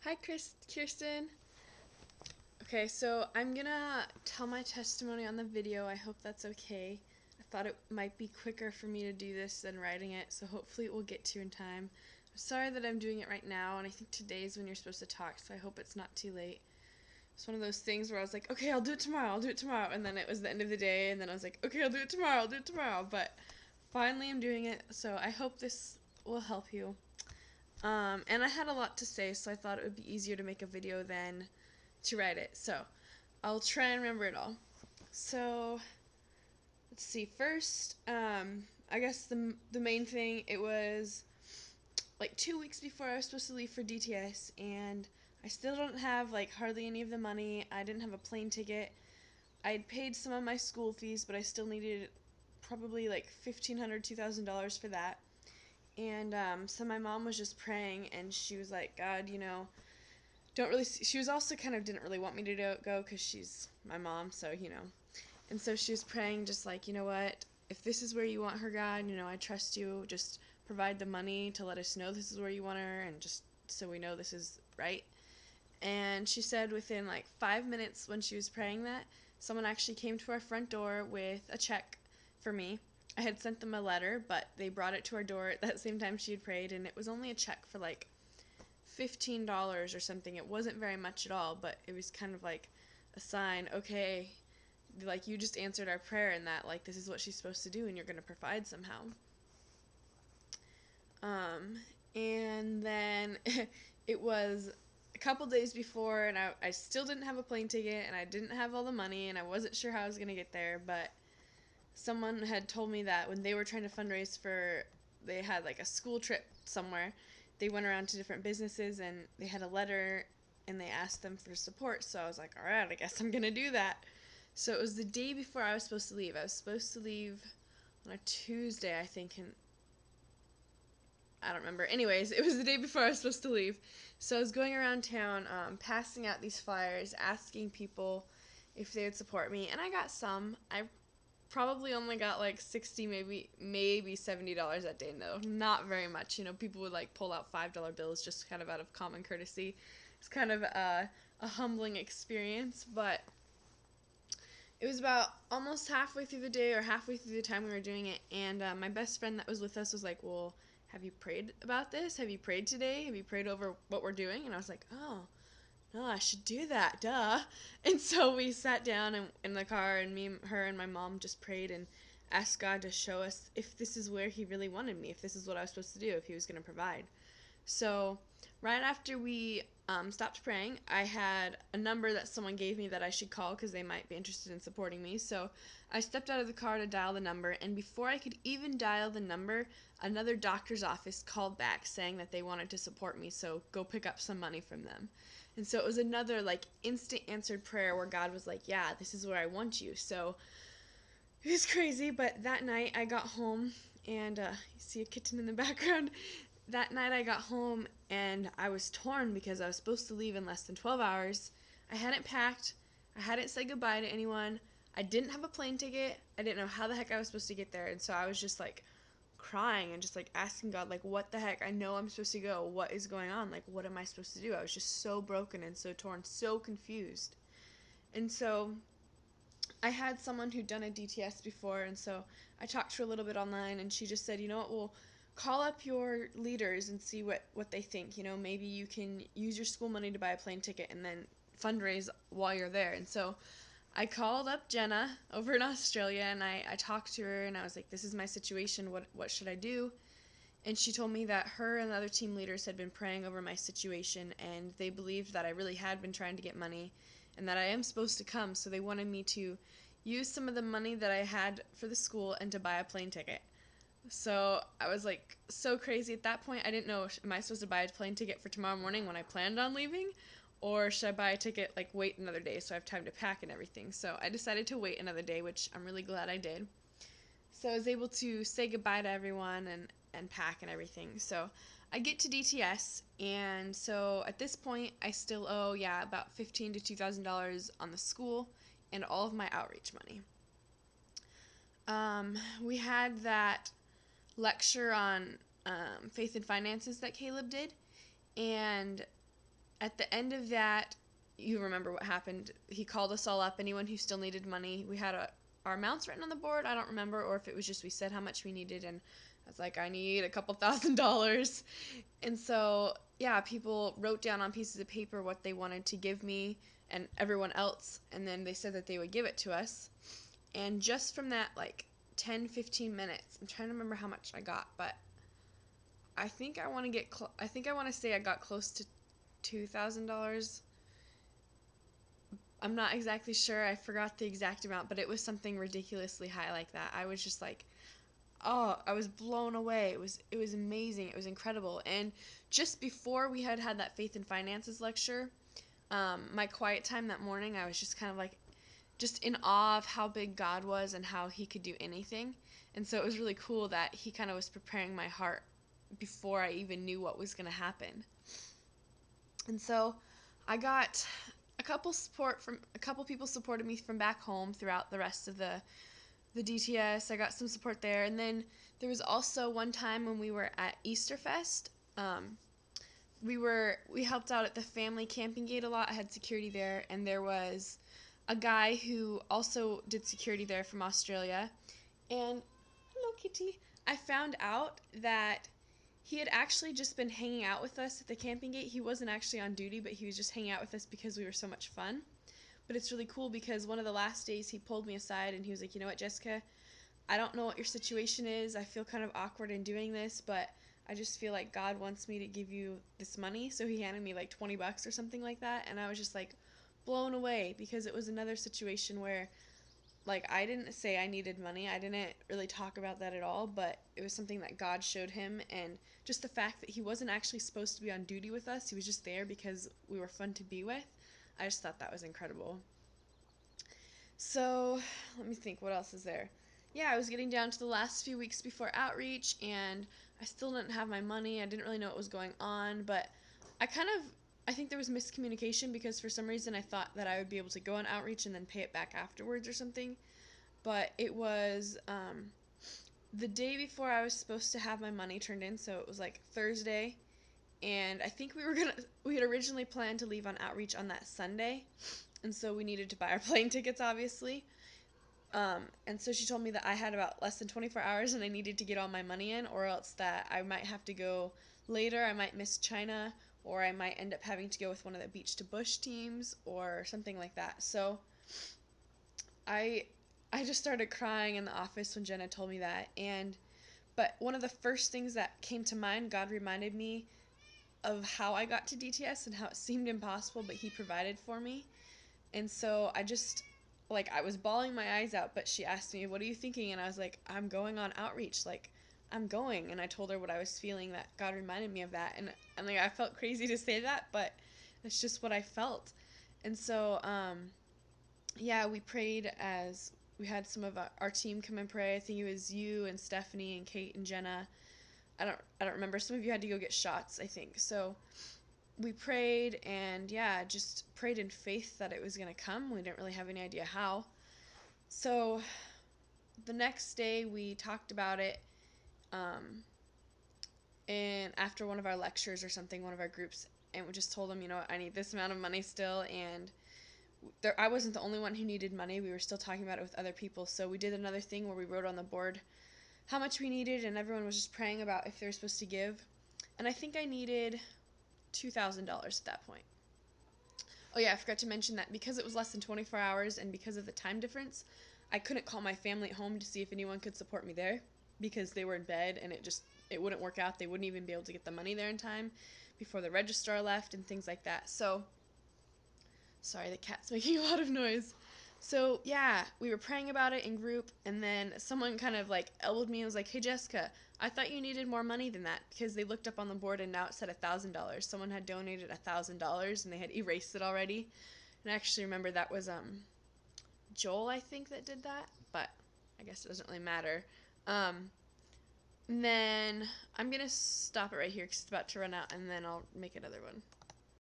Hi, Kirsten. Okay, so I'm gonna tell my testimony on the video. I hope that's okay. I thought it might be quicker for me to do this than writing it, so hopefully it will get to in time. I'm sorry that I'm doing it right now, and I think today's when you're supposed to talk, so I hope it's not too late. It's one of those things where I was like, okay, I'll do it tomorrow, and then it was the end of the day, and then I was like, okay, I'll do it tomorrow, but finally I'm doing it, so I hope this will help you. And I had a lot to say, so I thought it would be easier to make a video than to write it. So I'll try and remember it all. So let's see. First, I guess the main thing, it was like 2 weeks before I was supposed to leave for DTS, and I still don't have like hardly any of the money. I didn't have a plane ticket. I'd paid some of my school fees, but I still needed probably like $1,500, $2,000 for that. And so my mom was just praying, and she was like, God, don't really see. She was also kind of didn't really want me to go because she's my mom, so and so she was praying just like, you know what, if this is where you want her, God, I trust you. Just provide the money to let us know this is where you want her, and just so we know this is right. And she said within like 5 minutes when she was praying that, someone actually came to our front door with a check for me. I had sent them a letter, but they brought it to our door at that same time she had prayed, and it was only a check for like $15 or something. It wasn't very much at all, but it was kind of like a sign, okay, like you just answered our prayer, and that like this is what she's supposed to do, and you're going to provide somehow. And then it was a couple days before, and I still didn't have a plane ticket, and I didn't have all the money, and I wasn't sure how I was going to get there, but someone had told me that when they were trying to fundraise they had like a school trip somewhere, they went around to different businesses, and they had a letter, and they asked them for support, so I was like, alright, I guess I'm going to do that. So it was the day before I was supposed to leave. I was supposed to leave on a Tuesday, I think, and I don't remember. Anyways, it was the day before I was supposed to leave. So I was going around town, passing out these flyers, asking people if they would support me, and I got some. I probably only got like 60, maybe $70 that day. No, not very much. People would like pull out $5 bills just kind of out of common courtesy. It's kind of a humbling experience, but it was about almost halfway through the day or halfway through the time we were doing it, and my best friend that was with us was like, well, have you prayed about this? Have you prayed today? Have you prayed over what we're doing? And I was like, oh, no, I should do that, duh. And so we sat down in the car, and her, and my mom just prayed and asked God to show us if this is where he really wanted me, if this is what I was supposed to do, if he was going to provide. So right after we stopped praying, I had a number that someone gave me that I should call because they might be interested in supporting me. So I stepped out of the car to dial the number, and before I could even dial the number, another doctor's office called back saying that they wanted to support me, so go pick up some money from them. And so it was another like instant answered prayer where God was like, yeah, this is where I want you. So it was crazy, but that night I got home, and you see a kitten in the background. That night I got home, and I was torn because I was supposed to leave in less than 12 hours. I hadn't packed. I hadn't said goodbye to anyone. I didn't have a plane ticket. I didn't know how the heck I was supposed to get there, and so I was just like crying and just like asking God, like, what the heck? I know I'm supposed to go. What is going on? Like, what am I supposed to do? I was just so broken and so torn, so confused. And so I had someone who'd done a DTS before, and so I talked to her a little bit online, and she just said, you know what, well, call up your leaders and see what they think. Maybe you can use your school money to buy a plane ticket and then fundraise while you're there. And so I called up Jenna over in Australia, and I talked to her, and I was like, this is my situation, what should I do? And she told me that her and the other team leaders had been praying over my situation, and they believed that I really had been trying to get money and that I am supposed to come, so they wanted me to use some of the money that I had for the school and to buy a plane ticket. So I was like so crazy at that point. I didn't know, am I supposed to buy a plane ticket for tomorrow morning when I planned on leaving? Or should I buy a ticket, like wait another day so I have time to pack and everything? So I decided to wait another day, which I'm really glad I did. So I was able to say goodbye to everyone and pack and everything. So I get to DTS, and so at this point I still owe, about $1,500 to $2,000 on the school and all of my outreach money. We had that lecture on faith and finances that Caleb did, and at the end of that, you remember what happened. He called us all up, anyone who still needed money. We had our amounts written on the board. I don't remember, or if it was just we said how much we needed, and I was like, I need a couple $1,000s. And so, yeah, people wrote down on pieces of paper what they wanted to give me and everyone else, and then they said that they would give it to us. And just from that, like 10, 15 minutes, I'm trying to remember how much I got, but I think I want to I think I want to say I got close to $2,000. I'm not exactly sure. I forgot the exact amount, but it was something ridiculously high like that. I was just like, oh, I was blown away. It was amazing. It was incredible. And just before we had that faith and finances lecture, my quiet time that morning, I was just kind of like just in awe of how big God was and how he could do anything. And so it was really cool that he kind of was preparing my heart before I even knew what was going to happen. And so I got a couple people supported me from back home throughout the rest of the DTS. I got some support there. And then there was also one time when we were at Easterfest. We helped out at the family camping gate a lot. I had security there, and there was a guy who also did security there from Australia. And hello, Kitty. I found out that he had actually just been hanging out with us at the camping gate. He wasn't actually on duty, but he was just hanging out with us because we were so much fun. But it's really cool because one of the last days he pulled me aside and he was like, you know what, Jessica, I don't know what your situation is. I feel kind of awkward in doing this, but I just feel like God wants me to give you this money. So he handed me like $20 or something like that. And I was just like blown away because it was another situation where like I didn't say I needed money. I didn't really talk about that at all, but it was something that God showed him. And just the fact that he wasn't actually supposed to be on duty with us, he was just there because we were fun to be with. I just thought that was incredible. So let me think, what else is there? Yeah, I was getting down to the last few weeks before outreach, and I still didn't have my money. I didn't really know what was going on, but I think there was miscommunication because for some reason I thought that I would be able to go on outreach and then pay it back afterwards or something. But it was the day before I was supposed to have my money turned in, so it was like Thursday, and I think we had originally planned to leave on outreach on that Sunday, and so we needed to buy our plane tickets, obviously. And so she told me that I had about less than 24 hours and I needed to get all my money in, or else that I might have to go later. I might miss China, or I might end up having to go with one of the beach to bush teams, or something like that. So I I just started crying in the office when Jenna told me that. But one of the first things that came to mind, God reminded me of how I got to DTS and how it seemed impossible, but he provided for me. And so I just, like, I was bawling my eyes out, but she asked me, what are you thinking? And I was like, I'm going on outreach. Like, I'm going. And I told her what I was feeling, that God reminded me of that. And like, I felt crazy to say that, but it's just what I felt. And so, yeah, we prayed as we had some of our team come and pray. I think it was you and Stephanie and Kate and Jenna. I don't remember. Some of you had to go get shots, I think. So we prayed and yeah, just prayed in faith that it was going to come. We didn't really have any idea how. So the next day we talked about it, um, and after one of our lectures or something, one of our groups, and we just told them, you know, I need this amount of money still, and I wasn't the only one who needed money. We were still talking about it with other people. So we did another thing where we wrote on the board how much we needed, and everyone was just praying about if they were supposed to give. And I think I needed $2,000 at that point. Oh yeah, I forgot to mention that because it was less than 24 hours and because of the time difference, I couldn't call my family at home to see if anyone could support me there because they were in bed and it wouldn't work out. They wouldn't even be able to get the money there in time before the registrar left and things like that. So, sorry, the cat's making a lot of noise. So, yeah, we were praying about it in group, and then someone kind of like elbowed me and was like, hey, Jessica, I thought you needed more money than that, because they looked up on the board and now it said $1,000. Someone had donated $1,000 and they had erased it already. And I actually remember that was Joel, I think, that did that, but I guess it doesn't really matter. And then I'm going to stop it right here because it's about to run out, and then I'll make another one.